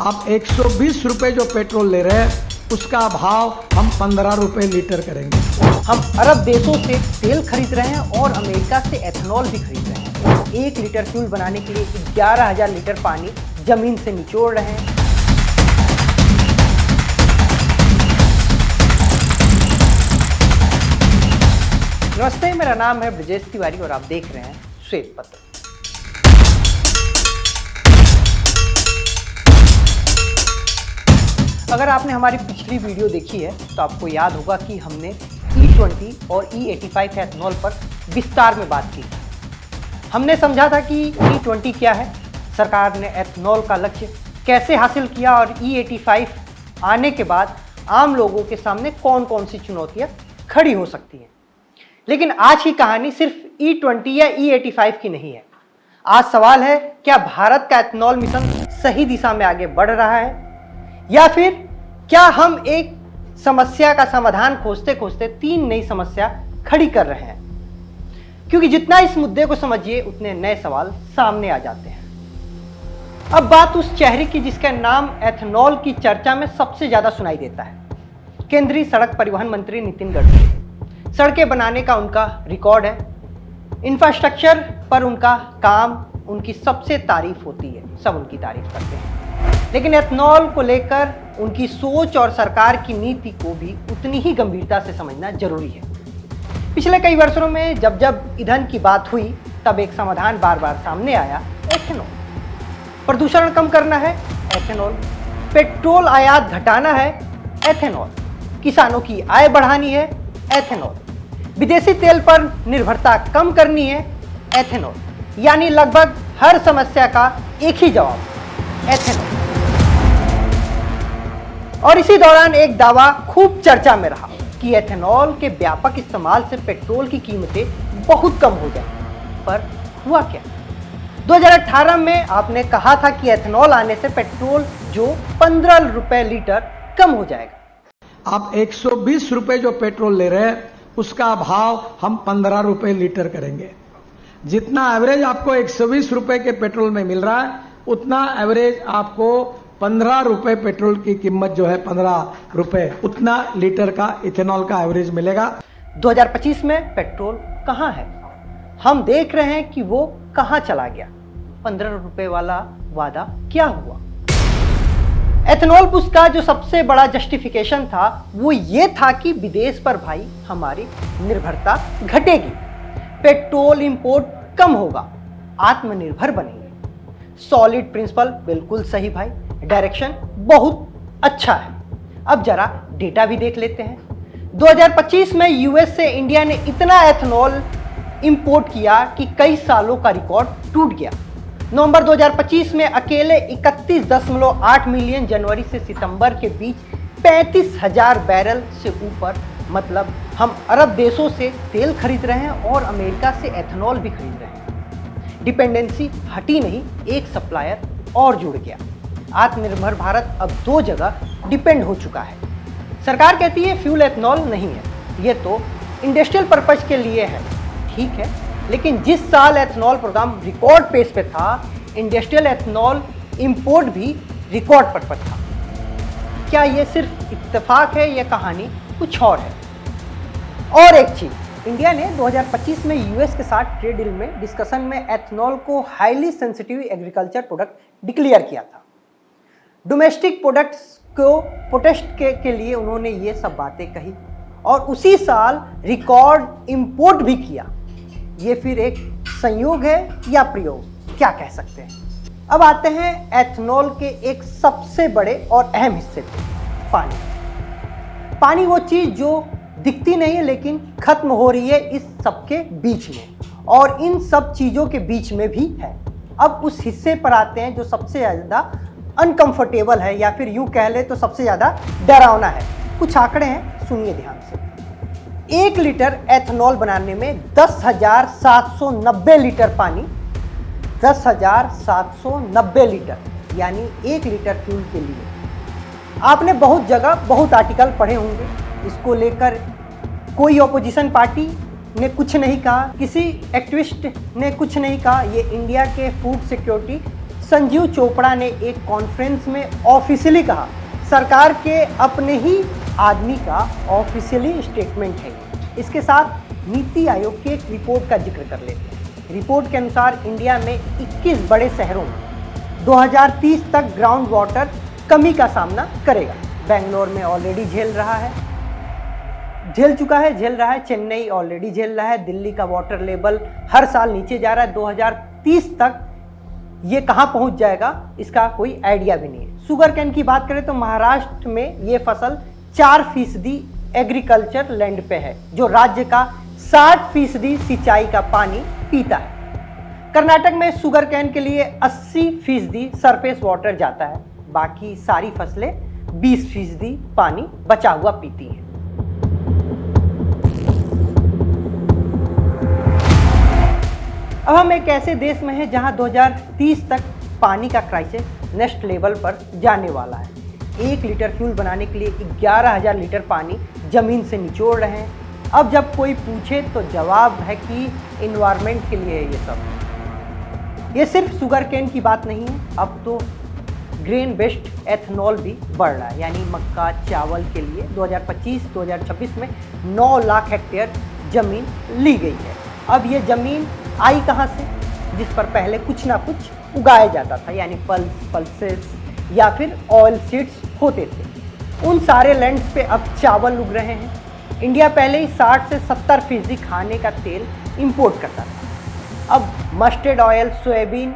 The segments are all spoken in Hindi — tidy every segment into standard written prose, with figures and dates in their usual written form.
आप 120 रुपए जो पेट्रोल ले रहे हैं उसका भाव हम 15 रुपए लीटर करेंगे। हम अरब देशों से तेल खरीद रहे हैं और अमेरिका से एथेनॉल भी खरीद रहे हैं। 1 लीटर फ्यूल बनाने के लिए 11,000 लीटर पानी जमीन से निचोड़ रहे हैं। नमस्ते, मेरा नाम है ब्रजेश तिवारी और आप देख रहे हैं श्वेत पत्र। अगर आपने हमारी पिछली वीडियो देखी है तो आपको याद होगा कि हमने E20 और E85 एथेनॉल पर विस्तार में बात की। हमने समझा था कि E20 क्या है, सरकार ने एथेनॉल का लक्ष्य कैसे हासिल किया और E85 आने के बाद आम लोगों के सामने कौन कौन सी चुनौतियां खड़ी हो सकती हैं। लेकिन आज की कहानी सिर्फ E20 या E85 की नहीं है। आज सवाल है, क्या भारत का एथेनॉल मिशन सही दिशा में आगे बढ़ रहा है या फिर क्या हम एक समस्या का समाधान खोजते खोजते 3 नई समस्या खड़ी कर रहे हैं। क्योंकि जितना इस मुद्दे को समझिए उतने नए सवाल सामने आ जाते हैं। अब बात उस चेहरे की जिसका नाम एथेनॉल की चर्चा में सबसे ज्यादा सुनाई देता है, केंद्रीय सड़क परिवहन मंत्री नितिन गडकरी। सड़कें बनाने का उनका रिकॉर्ड है, इंफ्रास्ट्रक्चर पर उनका काम, उनकी सबसे तारीफ होती है, सब उनकी तारीफ करते हैं। लेकिन एथेनॉल को लेकर उनकी सोच और सरकार की नीति को भी उतनी ही गंभीरता से समझना जरूरी है। पिछले कई वर्षों में जब जब ईंधन की बात हुई तब एक समाधान बार बार सामने आया, एथेनॉल। प्रदूषण कम करना है, एथेनॉल। पेट्रोल आयात घटाना है, एथेनॉल। किसानों की आय बढ़ानी है, एथेनॉल। विदेशी तेल पर निर्भरता कम करनी है, एथेनॉल। यानी लगभग हर समस्या का एक ही जवाब, एथेनॉल। और इसी दौरान एक दावा खूब चर्चा में रहा कि एथेनॉल के व्यापक इस्तेमाल से पेट्रोल की कीमतें बहुत कम हो जाएंगी। पर हुआ क्या? 2018 में आपने कहा था कि एथेनॉल आने से पेट्रोल जो 15 रुपए लीटर कम हो जाएगा। आप 120 रुपए जो पेट्रोल ले रहे हैं उसका भाव हम 15 रुपए लीटर करेंगे। जितना एवरेज आपको 120 रुपए के पेट्रोल में मिल रहा है उतना एवरेज आपको 15 रुपए पेट्रोल की कीमत जो है 15 रुपए, उतना लीटर का इथेनॉल का एवरेज मिलेगा। 2025 में पेट्रोल कहां है? हम देख रहे हैं कि वो कहां चला गया। 15 रुपए वाला वादा क्या हुआ? एथेनॉल पुश का जो सबसे बड़ा जस्टिफिकेशन था वो ये था कि विदेश पर भाई हमारी निर्भरता घटेगी, पेट्रोल इंपोर्ट कम होगा, आत्मनिर्भर बनेंगे। सॉलिड प्रिंसिपल बिल्कुल सही भाई, डायरेक्शन बहुत अच्छा है। अब जरा डेटा भी देख लेते हैं। 2025 में यूएस से इंडिया ने इतना एथेनॉल इंपोर्ट किया कि कई सालों का रिकॉर्ड टूट गया। नवंबर 2025 में अकेले 31.8 मिलियन जनवरी से सितंबर के बीच 35,000 बैरल से ऊपर, मतलब हम अरब देशों से तेल खरीद रहे हैं और अमेरिका से एथेनॉल भी खरीद रहे हैं। डिपेंडेंसी हटी नहीं, एक सप्लायर और जुड़ गया। आत्मनिर्भर भारत अब 2 जगह डिपेंड हो चुका है। सरकार कहती है फ्यूल एथेनॉल नहीं है, ये तो इंडस्ट्रियल पर्पज के लिए है। ठीक है, लेकिन जिस साल एथेनॉल प्रोग्राम रिकॉर्ड पेस पे था, इंडस्ट्रियल एथेनॉल इंपोर्ट भी रिकॉर्ड पर था। क्या ये सिर्फ इत्तेफाक है या कहानी कुछ और है? और एक चीज, इंडिया ने 2025 में यूएस के साथ ट्रेड डील में डिस्कशन में एथेनॉल को highly sensitive agriculture product declare किया था। डोमेस्टिक प्रोडक्ट्स को प्रोटेस्ट के लिए उन्होंने ये सब बातें कही और उसी साल रिकॉर्ड इंपोर्ट भी किया। ये फिर एक संयोग है या प्रयोग, क्या कह सकते हैं? अब आते हैं एथेनॉल के एक सबसे बड़े और अहम हिस्से पे, पानी। पानी वो चीज जो दिखती नहीं है लेकिन खत्म हो रही है इस सबके बीच में, और इन सब चीजों के बीच में भी है। अब उस हिस्से पर आते हैं जो सबसे ज्यादा अनकंफर्टेबल है या फिर यूं कह ले तो सबसे ज्यादा डरावना है। कुछ आंकड़े हैं, सुनिए ध्यान से। 1 लीटर एथेनॉल बनाने में 10,790 लीटर पानी, 10,790 लीटर, यानी 1 लीटर फ्यूल के लिए। आपने बहुत जगह बहुत आर्टिकल पढ़े होंगे, इसको लेकर कोई ऑपोजिशन पार्टी ने कुछ नहीं कहा, किसी एक्टिविस्ट ने कुछ नहीं कहा। ये इंडिया के फूड सिक्योरिटी संजीव चोपड़ा ने एक कॉन्फ्रेंस में ऑफिशियली कहा, सरकार के अपने ही आदमी का ऑफिशियली स्टेटमेंट है। इसके साथ नीति आयोग की एक रिपोर्ट का जिक्र कर लेते हैं। रिपोर्ट के अनुसार इंडिया में 21 बड़े शहरों में 2030 तक ग्राउंड वाटर कमी का सामना करेगा। बेंगलोर में ऑलरेडी झेल रहा है, चेन्नई ऑलरेडी झेल रहा है, दिल्ली का वाटर लेवल हर साल नीचे जा रहा है। 2030 तक ये कहां पहुंच जाएगा इसका कोई आइडिया भी नहीं है। शुगर कैन की बात करें तो महाराष्ट्र में ये फसल 4% एग्रीकल्चर लैंड पे है, जो राज्य का 60% सिंचाई का पानी पीता है। कर्नाटक में शुगर कैन के लिए 80% सरफेस वाटर जाता है, बाकी सारी फसलें 20% पानी बचा हुआ पीती हैं। अब हम एक ऐसे देश में हैं जहां 2030 तक पानी का क्राइसिस नेक्स्ट लेवल पर जाने वाला है। 1 लीटर फ्यूल बनाने के लिए 11,000 लीटर पानी जमीन से निचोड़ रहे हैं। अब जब कोई पूछे तो जवाब है कि इन्वायरमेंट के लिए है ये सब। ये सिर्फ शुगर केन की बात नहीं है, अब तो ग्रेन बेस्ड एथनॉल भी बढ़ रहा है, यानी मक्का चावल के लिए 2025-2026 में 9 लाख हेक्टेयर जमीन ली गई है। अब ये जमीन आई कहाँ से, जिस पर पहले कुछ ना कुछ उगाया जाता था, यानी पल्सेस या फिर ऑयल सीड्स होते थे। उन सारे लैंड्स पे अब चावल उग रहे हैं। इंडिया पहले ही 60 से 70% खाने का तेल इंपोर्ट करता था। अब मस्टर्ड ऑयल, सोयाबीन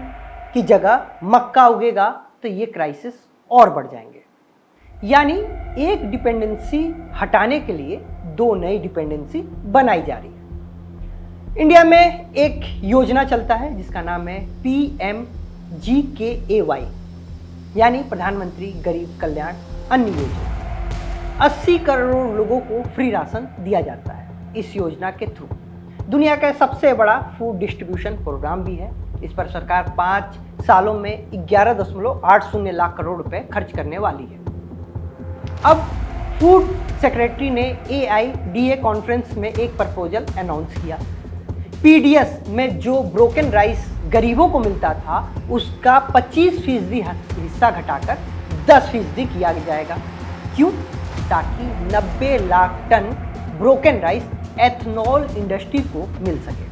की जगह मक्का उगेगा तो ये क्राइसिस और बढ़ जाएंगे। यानी एक डिपेंडेंसी हटाने के लिए 2 नई डिपेंडेंसी बनाई जा रही है। इंडिया में एक योजना चलता है जिसका नाम है PMGKAY, यानी प्रधानमंत्री गरीब कल्याण अन्न योजना। 80 करोड़ लोगों को फ्री राशन दिया जाता है इस योजना के थ्रू। दुनिया का सबसे बड़ा फूड डिस्ट्रीब्यूशन प्रोग्राम भी है। इस पर सरकार 5 सालों में 11.80 लाख करोड़ रुपए खर्च करने वाली है। अब फूड सेक्रेटरी ने AIDA कॉन्फ्रेंस में एक प्रपोजल अनाउंस किया। PDS में जो ब्रोकन राइस गरीबों को मिलता था उसका 25% हिस्सा घटाकर 10% किया जाएगा। क्यों? ताकि 90 lakh ton broken rice ethanol industry को मिल सके।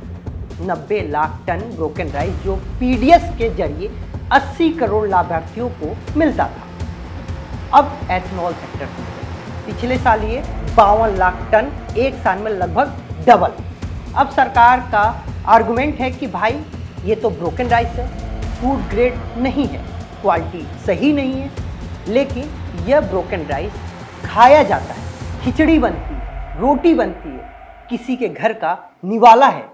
90 लाख टन ब्रोकन राइस जो PDS के जरिए 80 करोड़ लाभार्थियों को मिलता था, अब एथनॉल सेक्टर में पिछले साल ये 52 लाख टन, एक साल में लगभग डबल। अब सरकार का आर्गुमेंट है कि भाई ये तो ब्रोकन राइस है, फूड ग्रेड नहीं है, क्वालिटी सही नहीं है, लेकिन यह ब्रोकन राइस खाया जाता है, खिचड़ी बनती है, रोटी बनती है, किसी के घर का निवाला है।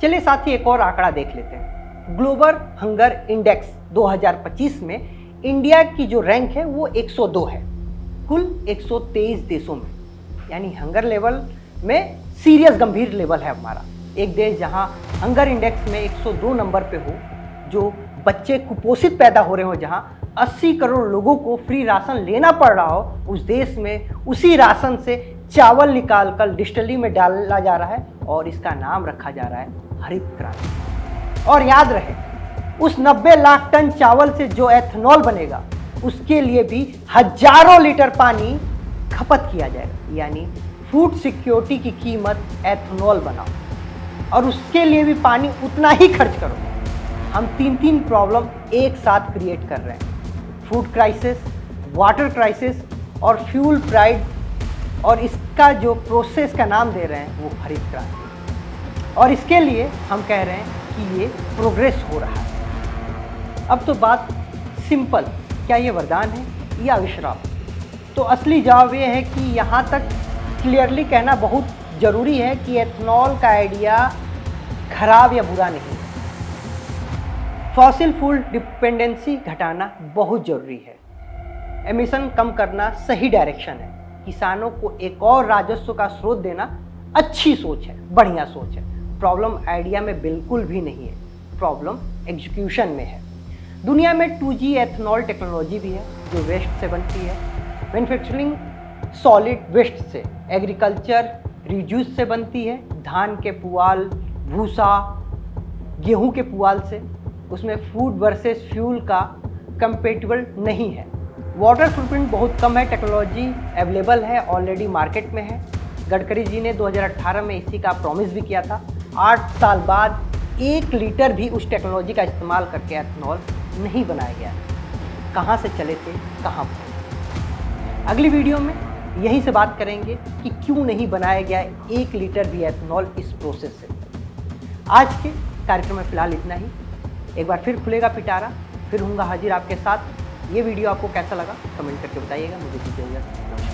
चलिए साथी एक और आंकड़ा देख लेते हैं। ग्लोबल हंगर इंडेक्स 2025 में इंडिया की जो रैंक है वो 102 है कुल 123 देशों में, यानी हंगर लेवल में सीरियस गंभीर लेवल है हमारा। एक देश जहां हंगर इंडेक्स में 102 नंबर पे हो, जो बच्चे कुपोषित पैदा हो रहे हो, जहां 80 करोड़ लोगों को फ्री राशन लेना पड़ रहा हो, उस देश में उसी राशन से चावल निकालकर डिस्टिलरी में डाला जा रहा है और इसका नाम रखा जा रहा है हरित क्रांति। और याद रहे, उस 90 लाख टन चावल से जो एथनॉल बनेगा उसके लिए भी हजारों लीटर पानी खपत किया जाएगा। यानी फूड सिक्योरिटी की कीमत एथनॉल बनाओ और उसके लिए भी पानी उतना ही खर्च करो। हम 3 प्रॉब्लम एक साथ क्रिएट कर रहे हैं, फूड क्राइसिस, वाटर क्राइसिस और फ्यूल प्राइस, और इसका जो प्रोसेस का नाम दे रहे हैं वो हरित क्रांति। और इसके लिए हम कह रहे हैं कि ये प्रोग्रेस हो रहा है। अब तो बात सिंपल, क्या ये वरदान है या अभिशाप? तो असली जवाब ये है कि यहाँ तक क्लियरली कहना बहुत ज़रूरी है कि एथनॉल का आइडिया खराब या बुरा नहीं है। फॉसिल फ्यूल डिपेंडेंसी घटाना बहुत ज़रूरी है। एमिशन कम करना सही डायरेक्शन है। किसानों को एक और राजस्व का स्रोत देना अच्छी सोच है, बढ़िया सोच है। प्रॉब्लम आइडिया में बिल्कुल भी नहीं है, प्रॉब्लम एग्जीक्यूशन में है। दुनिया में 2G एथनॉल टेक्नोलॉजी भी है जो वेस्ट से बनती है, मैन्युफैक्चरिंग सॉलिड वेस्ट से, एग्रीकल्चर रिड्यूस से बनती है, धान के पुआल, भूसा, गेहूं के पुआल से, उसमें फूड वर्सेस फ्यूल का कंपेटेबल नहीं है। वाटर फुटप्रिंट बहुत कम है, टेक्नोलॉजी अवेलेबल है, ऑलरेडी मार्केट में है। गडकरी जी ने 2018 में इसी का प्रॉमिस भी किया था। 8 साल बाद 1 लीटर भी उस टेक्नोलॉजी का इस्तेमाल करके एथेनॉल नहीं बनाया गया। कहाँ से चले थे, कहाँ पहुँचे। अगली वीडियो में यहीं से बात करेंगे कि क्यों नहीं बनाया गया 1 लीटर भी एथेनॉल इस प्रोसेस से। आज के कार्यक्रम में फिलहाल इतना ही। एक बार फिर खुलेगा पिटारा, फिर होऊंगा हाजिर आपके साथ। ये वीडियो आपको कैसा लगा कमेंट करके बताइएगा। मुझे दीजिए इजाज़त।